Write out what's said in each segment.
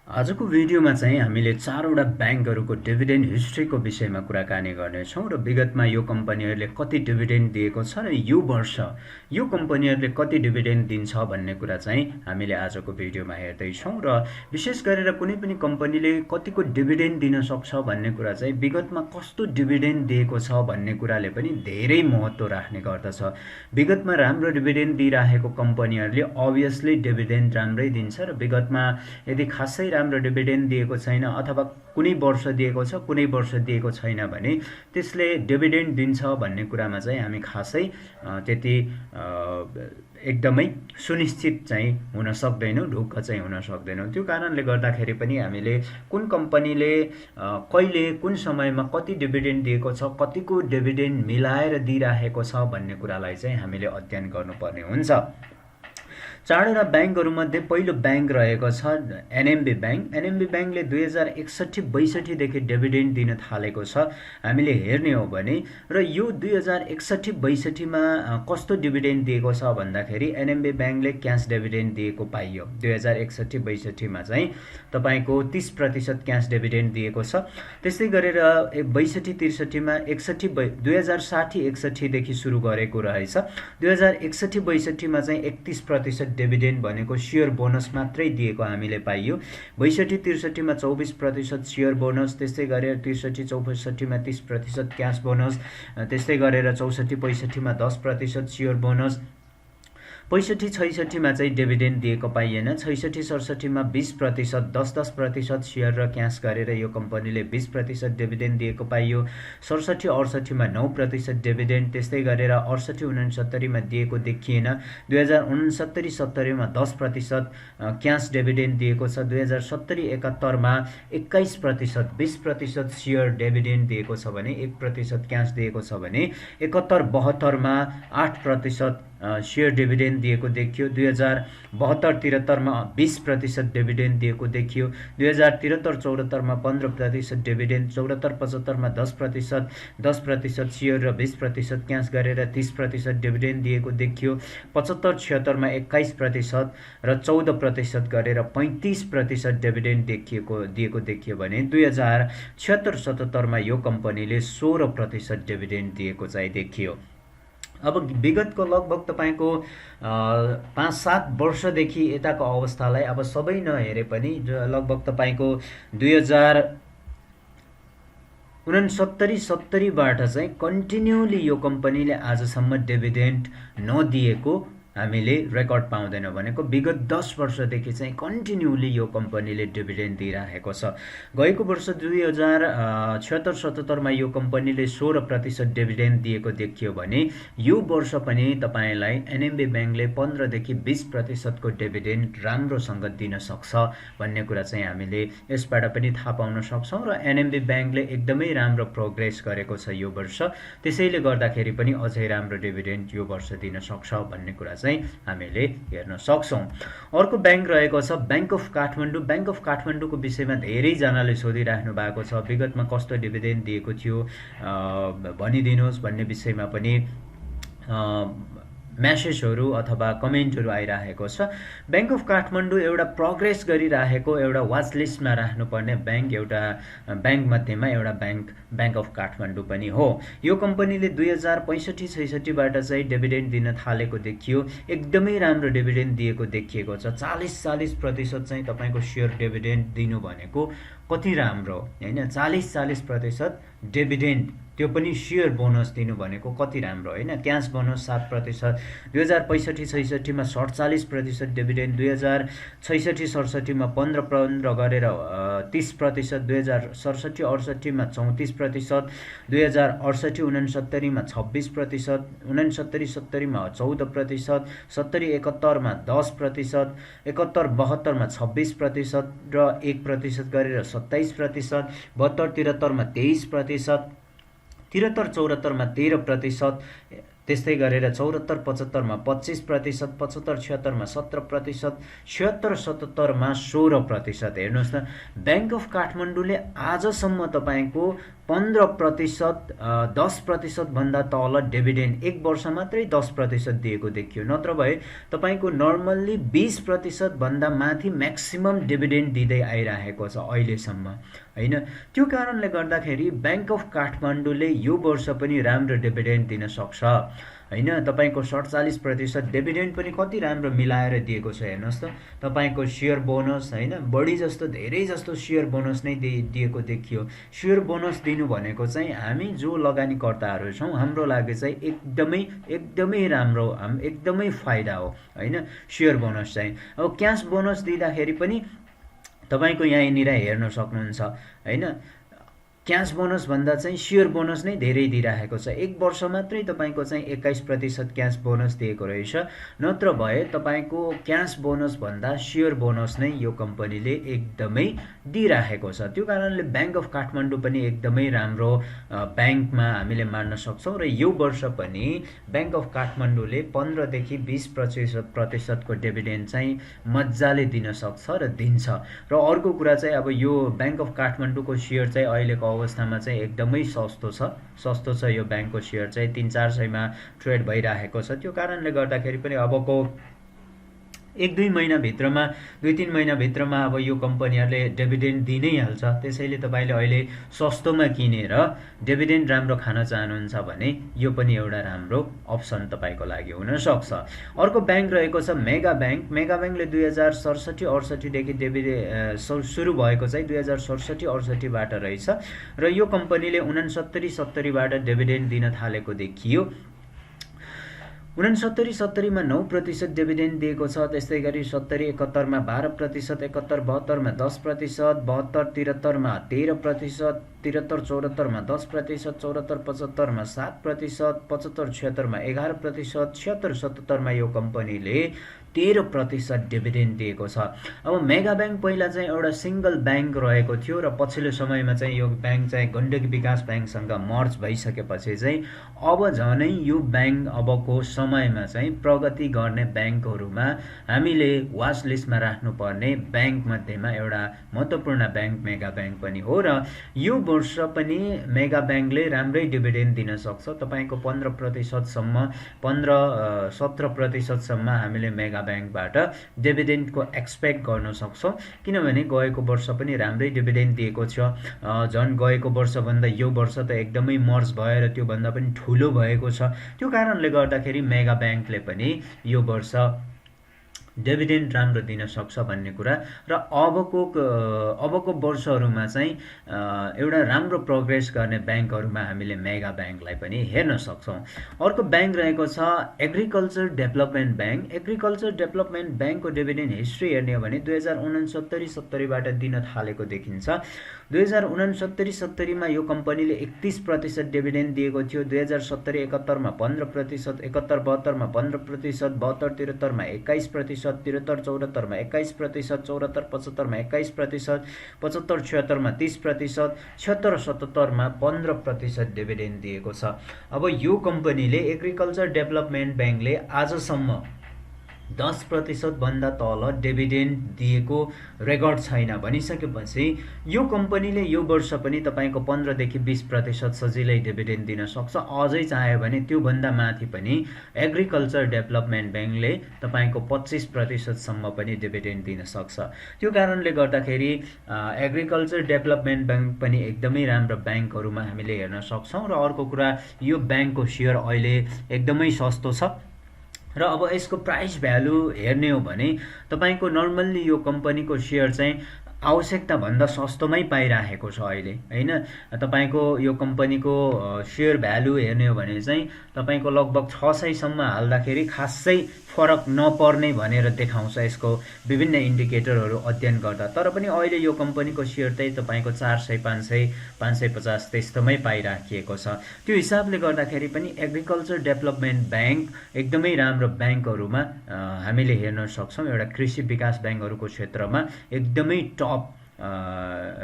आजको भिडियोमा चाहिँ हामीले चारवटा ब्याङ्कहरूको डिभिडेन्ड हिस्ट्रीको विषयमा कुराकानी गर्नेछौँ र विगतमा यो कम्पनीहरूले कति डिभिडेन्ड दिएको छ र यो वर्ष यो कम्पनीहरूले कति डिभिडेन्ड दिन्छ भन्ने कुरा चाहिँ हामीले आजको भिडियोमा हेर्दैछौँ र विशेष गरेर कुनै पनि कम्पनीले कतिको डिभिडेन्ड दिन सक्छ भन्ने कुरा चाहिँ विगतमा कस्तो डिभिडेन्ड दिएको छ भन्ने कुराले पनि धेरै महत्त्व राख्ने गर्दछ। विगतमा राम्रो डिभिडेन्ड दिइरहेको कम्पनीहरूले अभियसली डिभिडेन्ड राम्रै दिन्छ र विगतमा यदि खासै राम्रो डिभिडेन्ड दिएको छैन अथवा कुनै वर्ष दिएको छ कुनै वर्ष दिएको छैन भने त्यसले डिभिडेन्ड दिन्छ भन्ने कुरामा चाहिँ हामी खासै त्यति एकदमै सुनिश्चित चाहिँ हुन सक्दैनौँ, ढुक्क चाहिँ हुन सक्दैनौँ। त्यो कारणले गर्दाखेरि पनि हामीले कुन कम्पनीले कहिले कुन समयमा कति डिभिडेन्ड दिएको छ, कतिको डिभिडेन्ड मिलाएर दिइरहेको छ भन्ने कुरालाई चाहिँ हामीले अध्ययन गर्नुपर्ने हुन्छ। चारवटा ब्याङ्कहरूमध्ये पहिलो ब्याङ्क रहेको छ एनएमबी ब्याङ्क। एनएमबी ब्याङ्कले 2061-62देखि डिभिडेन्ड दिन थालेको छ हामीले हेर्ने हो भने, र यो 2061-62मा कस्तो डिभिडेन्ड दिएको छ भन्दाखेरि एनएमबी ब्याङ्कले क्यास डिभिडेन्ड दिएको पाइयो। 2061-62मा चाहिँ तपाईँको 30% क्यास डिभिडेन्ड दिएको छ। त्यस्तै गरेर 62-63मा 2060-61देखि सुरु गरेको रहेछ। 2061-62मा चाहिँ 31% डिभिडेन्ड भनेको सेयर बोनस मात्रै दिएको हामीले पाइयो। 62-63मा 24% सेयर बोनस, त्यस्तै गरेर 63-64मा 30% क्यास बोनस, त्यस्तै गरेर 64-65मा 10% सेयर बोनस, 65-66मा चाहिँ डिभिडेन्ड दिएको पाइएन। 66-67मा 20%, 10% सेयर र क्यास गरेर यो कम्पनीले 20% डिभिडेन्ड दिएको पाइयो। 67-68मा 9% डिभिडेन्ड, त्यस्तै गरेर 68-69मा दिएको देखिएन। 2069-70मा 10% क्यास डिभिडेन्ड दिएको छ। 2070-71मा 21%, 20% सेयर डिभिडेन्ड दिएको छ भने 1% क्यास दिएको छ भने 71-72मा 8% सेयर डिभिडेन्ड दिएको देखियो। 2072-73मा 20% डिभिडेन्ड दिएको देखियो। 2073-74मा 15% डिभिडेन्ड, 74-75मा 10% सेयर र 20% क्यास गरेर 30% डिभिडेन्ड दिएको देखियो। 75-76मा 21% र 14% गरेर 35% डिभिडेन्ड दिएको देखियो भने 2076-77मा यो कम्पनीले 16% डिभिडेन्ड दिएको चाहिँ देखियो। अब विगतको लगभग तपाईँको 5-7 वर्षदेखि यताको अवस्थालाई अब सबै नहेरे पनि लगभग तपाईँको 2069-70बाट चाहिँ कन्टिन्युली यो कम्पनीले आजसम्म डिभिडेन्ड नदिएको हामीले रेकर्ड पाउँदैनौँ। भनेको विगत 10 वर्षदेखि चाहिँ कन्टिन्युली यो कम्पनीले डिभिडेन्ड दिइरहेको छ। गएको वर्ष 2076-77मा यो कम्पनीले 16% डिभिडेन्ड दिएको देखियो भने यो वर्ष पनि तपाईँलाई एनएमबी ब्याङ्कले 15देखि 20%को डिभिडेन्ड राम्रोसँग दिन सक्छ भन्ने कुरा चाहिँ हामीले यसबाट पनि थाहा पाउन सक्छौँ। र एनएमबी ब्याङ्कले एकदमै राम्रो प्रोग्रेस गरेको छ यो वर्ष, त्यसैले गर्दाखेरि पनि अझै राम्रो डिभिडेन्ड यो वर्ष दिन सक्छ भन्ने कुरा चाहिँ हामीले हेर्न सक्छौँ। अर्को ब्याङ्क रहेको छ bank of Kathmandu. Bank of काठमाडौँको विषयमा धेरैजनाले सोधिराख्नु भएको छ, विगतमा कस्तो डिभिडेन्ड दिएको थियो भनिदिनुहोस् भन्ने विषयमा पनि म्यासेजहरू अथवा कमेन्टहरू आइरहेको छ। ब्याङ्क अफ काठमाडौँ एउटा प्रोग्रेस गरिरहेको, एउटा वाच लिस्टमा राख्नुपर्ने ब्याङ्क, एउटा ब्याङ्क मध्येमा एउटा ब्याङ्क अफ काठमाडौँ पनि हो। यो कम्पनीले 2065-66बाट चाहिँ डिभिडेन्ड दिन थालेको देखियो। एकदमै राम्रो डिभिडेन्ड दिएको देखिएको छ। 40% चाहिँ तपाईँको सेयर डिभिडेन्ड दिनु भनेको कति राम्रो होइन। 40% डिभिडेन्ड, त्यो पनि सेयर बोनस दिनु भनेको कति राम्रो होइन। क्यास बोनस 7%, 2065-66मा 47% डिभिडेन्ड, 2066-67मा 15% गरेर 30%, 2067-68मा 34%, 2068-69मा 26%, 69-70मा 14%, 70-71मा 10%, 71-72मा 26% र 1% गरेर 27%, 72-73मा 23%, 73-74मा 13%, त्यस्तै गरेर 74 75 मा 25%, 75 76 मा 17%, 76 77 मा 16%। हेर्नुहोस् न, बैंक अफ काठमाडौँले आजसम्म तपाईँको 15%, 10% भन्दा तल डिभिडेन्ड एक वर्ष मात्रै 10% दिएको देखियो। नत्र भए तपाईँको नर्मल्ली 20% भन्दा माथि म्याक्सिमम डिभिडेन्ड दिँदै आइरहेको छ अहिलेसम्म होइन। त्यो कारणले गर्दाखेरि बैंक अफ काठमाडौँले यो वर्ष पनि राम्रो डिभिडेन्ड दिन सक्छ होइन। तपाईँको 47% डिभिडेन्ड पनि कति राम्रो मिलाएर दिएको छ हेर्नुहोस् त। तपाईँको सेयर बोनस होइन, बढी जस्तो धेरै जस्तो सेयर बोनस नै दिएको देखियो। सेयर बोनस दिनु भनेको चाहिँ हामी जो लगानीकर्ताहरू छौँ हाम्रो लागि चाहिँ एकदमै राम्रो, एकदमै फाइदा हो होइन सेयर बोनस चाहिँ। अब क्यास बोनस दिँदाखेरि पनि तपाईँको यहाँनिर हेर्न सक्नुहुन्छ होइन, क्यास बोनस भन्दा चाहिँ सेयर बोनस नै धेरै दिइरहेको छ। एक वर्ष मात्रै तपाईँको चाहिँ 21% क्यास बोनस दिएको रहेछ। नत्र भए तपाईँको क्यास बोनस भन्दा सेयर बोनस नै यो कम्पनीले एकदमै दिइरहेको छ। त्यो कारणले बैंक अफ काठमाडौँ पनि एकदमै राम्रो ब्याङ्कमा हामीले मान्न सक्छौँ। र यो वर्ष पनि बैंक अफ काठमाडौँले 15 देखि 20% को डिभिडेन्ड चाहिँ मजाले दिन सक्छ र दिन्छ। र अर्को कुरा चाहिँ अब यो बैंक अफ काठमाडौँको सेयर चाहिँ अहिलेको अवस्थामा चाहिँ एकदमै सस्तो छ। यो ब्याङ्कको सेयर चाहिँ 300-400 मा ट्रेड भइरहेको छ। त्यो कारणले गर्दाखेरि पनि अबको 1-2 महिनाभित्रमा, 2-3 महिनाभित्रमा अब यो कम्पनीहरूले डिभिडेन्ड दिनै हाल्छ। त्यसैले तपाईँले अहिले सस्तोमा किनेर डिभिडेन्ड राम्रो खान चाहनुहुन्छ भने यो पनि एउटा राम्रो अप्सन तपाईँको लागि हुनसक्छ। अर्को ब्याङ्क रहेको छ मेगा ब्याङ्क। मेगा ब्याङ्कले 2067-68 देखि सुरु भएको चाहिँ 2067-68 बाट रहेछ र यो कम्पनीले 69-70 बाट डिभिडेन्ड दिन थालेको देखियो। 69-70 मा 9% डिभिडेन्ड दिएको छ। त्यस्तै गरी 70-71 मा 12%, 71-72 मा 10%, 72-73 मा 13%, 73-74 मा 10%, 74-75 मा 7%, 75-76 मा 11%, 76-77 मा यो कम्पनीले 13% डिभिडेन्ड दिएको छ। अब मेगा ब्याङ्क पहिला चाहिँ एउटा सिंगल ब्याङ्क रहेको थियो र पछिल्लो समयमा चाहिँ यो ब्याङ्क चाहिँ गण्डकी विकास ब्याङ्कसँग मर्ज भइसकेपछि चाहिँ अब झनै यो ब्याङ्क अबको समयमा चाहिँ प्रगति गर्ने ब्याङ्कहरूमा हामीले वाच लिस्टमा राख्नुपर्ने ब्याङ्क मध्येमा एउटा महत्त्वपूर्ण ब्याङ्क मेगा ब्याङ्क पनि हो। र यो वर्ष पनि मेगा ब्याङ्कले राम्रै डिभिडेन्ड दिन सक्छ। तपाईँको 15% सम्म, 15-17% सम्म हामीले मेगा ब्याङ्कबाट डिभिडेन्डको एक्सपेक्ट गर्न सक्छौँ। किनभने गएको वर्ष पनि राम्रै डिभिडेन्ड दिएको छ। झन् गएको वर्षभन्दा यो वर्ष त एकदमै मर्ज भएर त्योभन्दा पनि ठुलो भएको छ। त्यो कारणले गर्दाखेरि मेगा ब्याङ्कले पनि यो वर्ष डिभिडेन्ड राम्रो दिन सक्छ भन्ने कुरा र अबको वर्षहरूमा चाहिँ एउटा राम्रो प्रोग्रेस गर्ने ब्याङ्कहरूमा हामीले मेगा ब्याङ्कलाई पनि हेर्न सक्छौँ। अर्को ब्याङ्क रहेको छ agriculture development bank. Agriculture development ब्याङ्कको डिभिडेन्ड हिस्ट्री हेर्ने हो भने 2069-70 बाट दिन थालेको देखिन्छ। 2069-70 मा यो कम्पनीले 31% डिभिडेन्ड दिएको थियो। 2070-71 मा 15%, 71-72 मा 15%, 72-73 मा 21%, 73-74 मा 21%, 74-75 मा 21%, 75-76 मा 30%, 76-77 मा 15% डिभिडेन्ड दिएको छ। अब यो कम्पनीले एग्रिकल्चर डेभलपमेन्ट ब्याङ्कले आजसम्म 10% भन्दा तल डिभिडेन्ड दिएको रेकर्ड छैन भनिसकेपछि यो कम्पनीले यो वर्ष पनि तपाईँको 15 देखि 20% सजिलै डिभिडेन्ड दिन सक्छ। अझै चाह्यो भने त्योभन्दा माथि पनि एग्रिकल्चर डेभलपमेन्ट ब्याङ्कले तपाईँको 25% सम्म पनि डिभिडेन्ड दिन सक्छ। त्यो कारणले गर्दाखेरि एग्रिकल्चर डेभलपमेन्ट ब्याङ्क पनि एकदमै राम्रो ब्याङ्कहरूमा हामीले हेर्न सक्छौँ। र अर्को कुरा, यो ब्याङ्कको सेयर अहिले एकदमै सस्तो छ र अब यसको प्राइस भ्यालु हेर्ने हो भने तपाईँको नर्मल्ली यो कम्पनीको सेयर चाहिँ आवश्यकता भन्दा सस्तोमै पाइरहेको छ अहिले हैन। तपाईको यो कम्पनीको शेयर भ्यालु हेर्ने हो भने चाहिँ तपाईको लगभग 600 सम्म हाल्दाखेरि खासै फरक नपर्ने भनेर देखाउँछ यसको विभिन्न इन्डिकेटरहरू अध्ययन गर्दा। तर पनि अहिले यो कम्पनीको शेयर चाहिँ तपाईको 400 500 550 त्यस्तोमै पाइराखिएको छ। त्यो हिसाबले गर्दाखेरि पनि एग्रिकल्चर डेभलपमेन्ट ब्याङ्क एकदमै राम्रो ब्याङ्कहरुमा हामीले हेर्न सक्छौं। एउटा कृषि विकास ब्याङ्कहरुको क्षेत्रमा एकदमै टप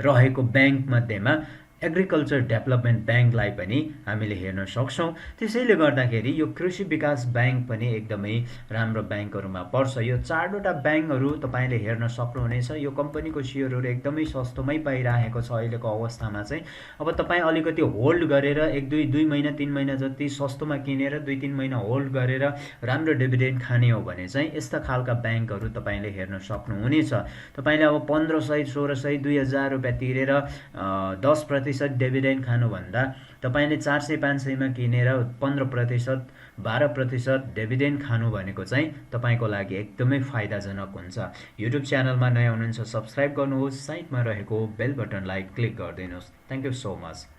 रहेको ब्याङ्क मध्येमा एग्रिकल्चर डेभलपमेन्ट ब्याङ्कलाई पनि हामीले हेर्न सक्छौँ। त्यसैले गर्दाखेरि यो कृषि विकास ब्याङ्क पनि एकदमै राम्रो ब्याङ्कहरूमा पर्छ। यो 4वटा ब्याङ्कहरू तपाईँले हेर्न सक्नुहुनेछ। यो कम्पनीको सेयरहरू एकदमै सस्तोमै पाइरहेको छ अहिलेको अवस्थामा चाहिँ। अब तपाईँ अलिकति होल्ड गरेर 1-2 महिना 3 महिना जति सस्तोमा किनेर 2-3 महिना होल्ड गरेर राम्रो डिभिडेन्ड खाने हो भने चाहिँ यस्ता खालका ब्याङ्कहरू तपाईँले हेर्न सक्नुहुनेछ। तपाईँले अब 1500, 1600, 2000 रुपियाँ तिरेर 10% डिभिडेन्ड खानुभन्दा तपाईँले 400-500मा किनेर 15%, 12% डिभिडेन्ड खानु भनेको चाहिँ तपाईँको लागि एकदमै फाइदाजनक हुन्छ। युट्युब च्यानलमा नयाँ हुनुहुन्छ सब्सक्राइब गर्नुहोस्, साइडमा रहेको बेल बटनलाई क्लिक गरिदिनुहोस्। Thank you so much.